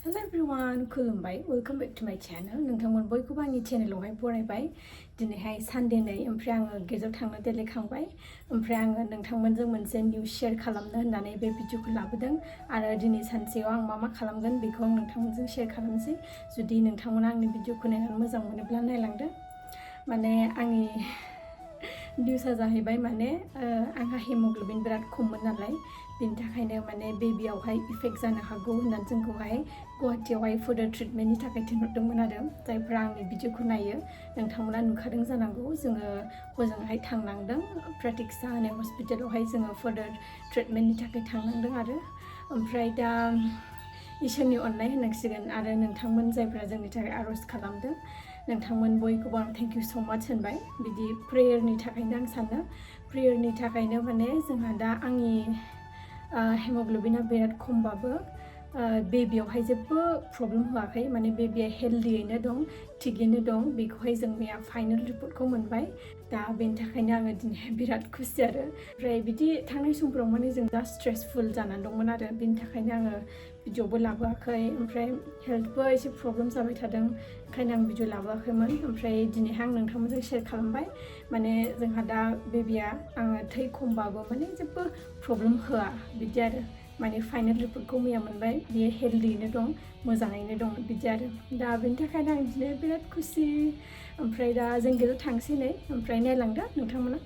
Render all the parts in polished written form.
Hello everyone, kulumbai. Welcome back to my channel. Nwngtang boyखौबो आंनि चेनेलावहाय बरायबाय. दिनैहाय Sunday नै ओमफ्राय आङो गेजेराव थांनो देलायखांबाय. ओमफ्राय आङो नोंथांमोनजों मोनसे निउज शेयार खालामनो होननानै बे भिडिअखौ लाबोदों आरो दिनै सानसेयाव आं मा खालामगोन बेखौ आं नोंथांमोनजों शेयार खालामनोसै. जुदि नोंथांमोना आंनि भिडिअखौ नायनानै मोजां मोनोब्ला नायलांदो. माने आंनि निउसआ जाहैबाय माने आंहा हेमोग्ल'बिन बिराद खममोन नालाय बिनि थाखायनो माने बेबियावहाय इफेक्ट जानो हागौ होननानै जोंखौहाय गुवाहाटीयावहाय फर्दार ट्रिटमेन्टनि थाखाय थिनहरदोंमोन आरो जायफ्रा आंनि भिडिअखौ नायो नोंथांमोना नुखादों जानांगौ जोङो हजोंहाय थांनांदों प्रतीक्षा होननाय हस्पिटालावहाय जोङो फर्दार ट्रिटमेन्टनि थाखाय थांनांदों आरो ओमफ्राय दा इसोरनि अननाय होननांसिगोन आरो नोंथांमोन जायफ्रा जोंनि थाखाय आर'ज खालामदों नोंथांमोन बयखौबो आं थेंक इउ स' माच होनबाय बिदि प्रेयारनि थाखायनो आं सानो प्रेयारनि थाखायनो माने जोंहा दा आंनि हेमोग्ल'बिना बिराद खमबाबो बेबियावहाय जेबो प्रब्लेम होआखै माने बेबिया हेल्दियैनो दं थिगैनो दं बेखौहाय जों मैया फाइनेल रिपर्टखौ मोनबाय दा बेनि थाखायनो आङो दिनै बिराद खुसि आरो ओमफ्राय बिदि थांनाय समफोराव माने जों दा स्ट्रेसफुल जानानै दंमोन आरो बेनि थाखायनो आङो भिडिअबो लाबोआखै ओमफ्राय हेल्थबो एसे प्रब्लेम जाबाय थादों ओंखायनो आं भिडिअ लाबोआखैमोन ओमफ्राय दिनैहाय आं नोंथांमोनजों शेयार खालामबाय माने जोंहा दा बेबिया आङो थै खमबाबो माने जेबो प्रब्लेम होआ बिदि आरो माने फाइनेल रिपर्टखौ मैया मोनबाय बियो हेल्दियैनो दं मोजाङैनो दं बिदि आरो दा बेनि थाखायनो आं दिनै बिराद खुसि ओमफ्राय दा जों गेजेराव थांसै नै ओमफ्राय नायलांदो नोंथांमोना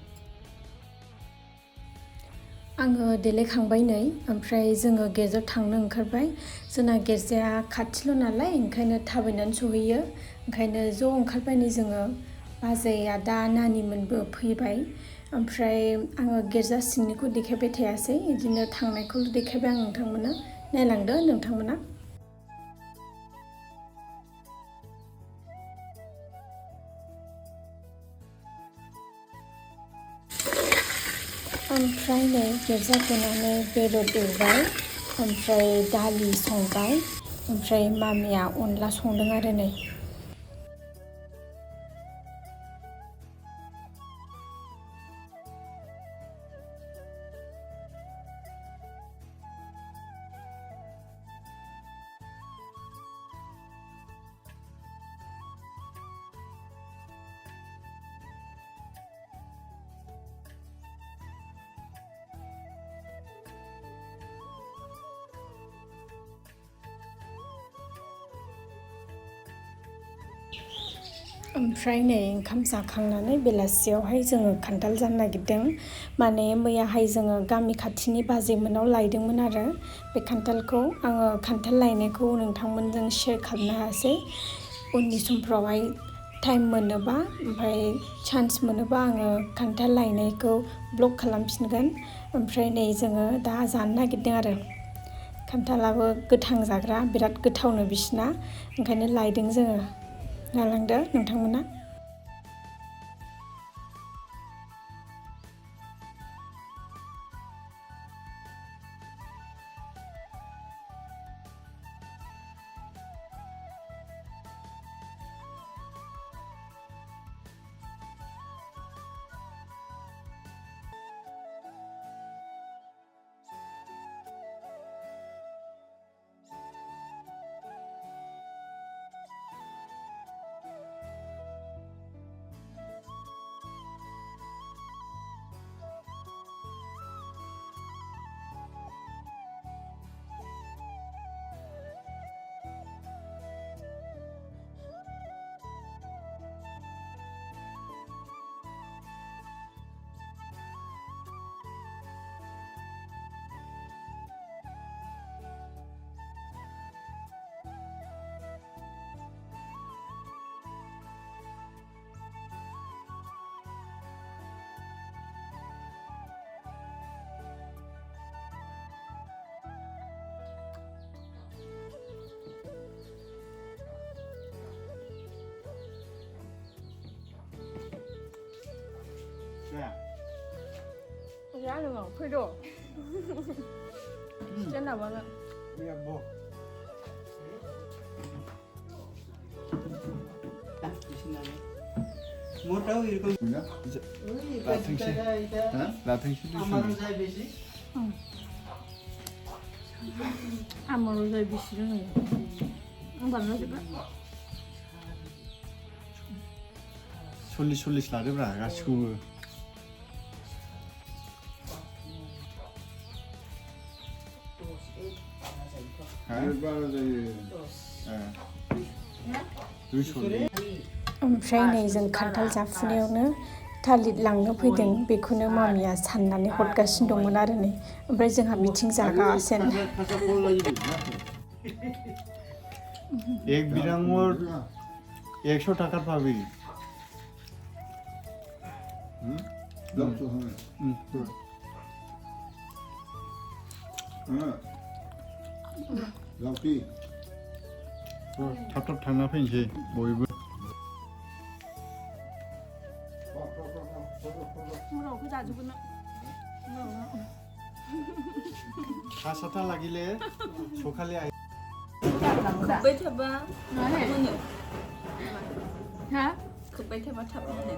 आङो देलायखांबाय नै ओमफ्राय जोङो गेजेराव थांनो ओंखारबाय जोंना गिर्जाया खाथिल' नालाय ओंखायनो थाबायनानै सहैयो ओंखायनो ज' ओंखारबाय नै जोङो बाजै आदा नानिमोनबो फैबाय ओमफ्राय आङो गिर्जा सिंनिखौ देखायबाय थायासै बिदिनो थांनायखौल' देखायबाय आं नोंथांमोना नायलांदो नोंथांमोना ओमफ्राय नै गिर्जा फैनानै बेदर एवबाय ओमफ्राय दालि संबाय ओमफ्राय मामिया अनला संदों आरो नै ओमफ्राय नै ओंखाम जाखांनानै बेलासियावहाय जोङो खान्थाल जानो नागिरदों माने मैयाहाय जोङो गामि खाथिनि बाजैमोनाव लायदोंमोन आरो बे खान्थालखौ आङो खान्थाल लायनायखौ नोंथांमोनजों शेयार खालामनो हायासै उननि समफ्रावहाय टाइम मोनोबा ओमफ्राय चान्स मोनोबा आङो खान्थाल लायनायखौ ब्लग खालामफिनगोन ओमफ्राय नै जोङो दा जानो नागिरदों आरो खान्थालाबो गोथां जाग्रा बिराद गोथावनो बिसिना ओंखायनो लायदों जोङो नायलांदो नोंथांमोना giá được không? Khơi đồ chân nào vâng ạ मोटाउ इरकम लाथोंसै आमारो जाय बिसि रोङो सल्लिस लादोब्रा गासिखौबो ओमफ्राय नै जों खान्थाल जाफुनायावनो थालिर लांनो फैदों बेखौनो मामिया साननानै हरगासिनो दंमोन आरो नै ओमफ्राय जोंहा बिथिं जागासिनो एक बिरांवर 100 टाका पाबि थाब थांना फैनोसै बयबो खासाथा लागिले सखाले आइ खोब्बाय थाबा मोनो हा खोब्बाय थाबा थाब मोनो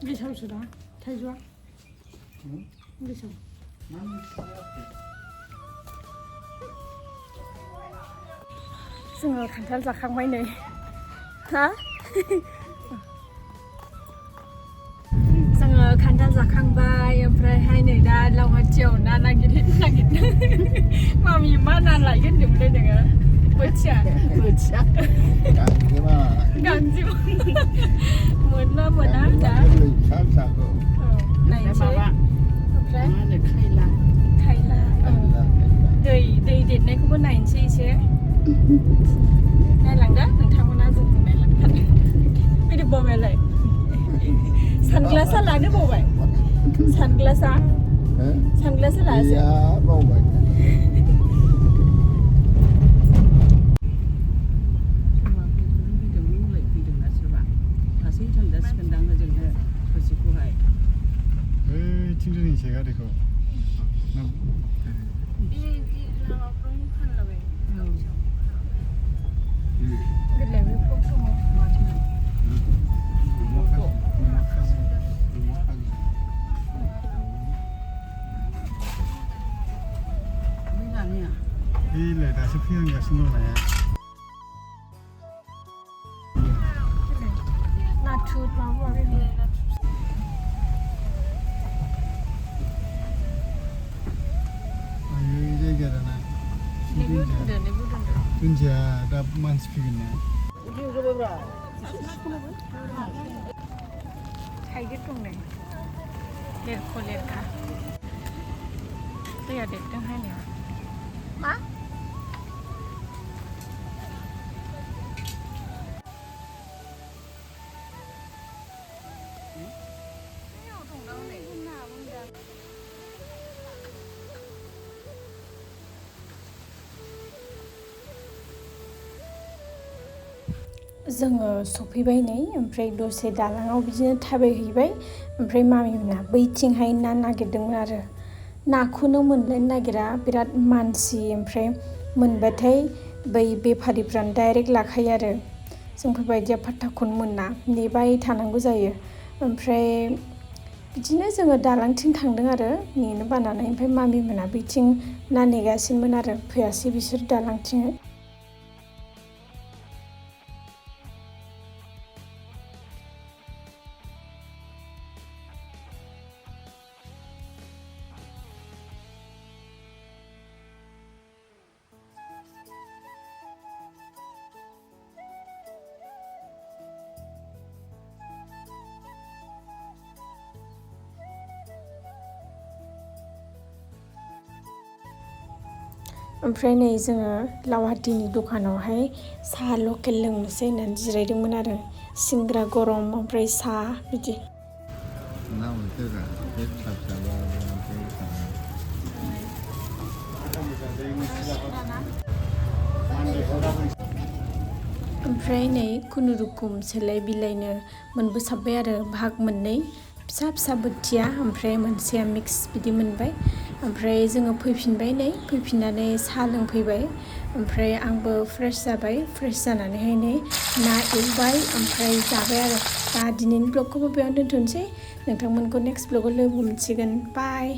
गेसावसोदा थाइजौआ गेसाव जोङो खान्थाल जाखांबाय नै हा जोङो खान्थाल जाखांबाय ओमफ्रायहाय नै दा लावहाटियाव ना नागिरदों मामि मा ना लायगोन होनदोंमोनलै नोङो बोथिया गांजेमा मोनना मोना दा नायनोसै ओमफ्राय खायला दै देरनायखौबो नायनोसै एसे नायलांदो नोंथांमोना जोंखौ नायलांथारदो फैदो बाबायालाय सानग्लासा लानो बावबाय सानग्लासा लासै बावबाय थिंजोंनिसै गारिखौ बेलाय दासो फैहांगासिनो दं नाया नाथुर माबा दुन्दिया दा मानसि फैगोन ना थाइगिर दं नै लेरखा दैया देरदोंहाय नै मा जोङो सफैबाय नै ओमफ्राय दसे दालाङाव बिदिनो थाबायहैबाय ओमफ्राय मामिमोना बैथिंहाय ना नागिरदोंमोन आरो नाखौनो मोनलायनो नागिरा बिराद मानसि ओमफ्राय मोनबाथाय बै बेफारिफ्रानो डाइरेक्ट लाखायो आरो जोंफोरबायदिया फात्ताखौनो मोना नेबाय थानांगौ जायो ओमफ्राय बिदिनो जोङो दालांथिं थांदों आरो नेनो बानानै ओमफ्राय मामिमोना बैथिं ना नेगासिनोमोन आरो फैयासै बिसोर दालांथिं ओमफ्राय नै जोङो लावहाटिनि दखानावहाय साहा लकेल लोंनोसै होननानै जिरायदोंमोन आरो सिंग्रा गरम ओमफ्राय साहा बिदि ओमफ्राय नै खुनुरुखुम सोलाय बिलायनो मोनबोसाबबाय आरो भाग मोननै फिसा फिसा बोथिया ओमफ्राय मोनसेया मिक्स बिदि मोनबाय ओमफ्राय जोङो फैफिनबाय नै फैफिननानै साहा लोंफैबाय ओमफ्राय आंबो फ्रेश जाबाय फ्रेश जानानैहाय नै ना एवबाय ओमफ्राय जाबाय आरो दा दिनैनि ब्लगखौबो बेयावनो दोनथ'नोसै नोंथांमोनखौ नेक्स्ट ब्लगाव लोगो मोनसिगोन बाय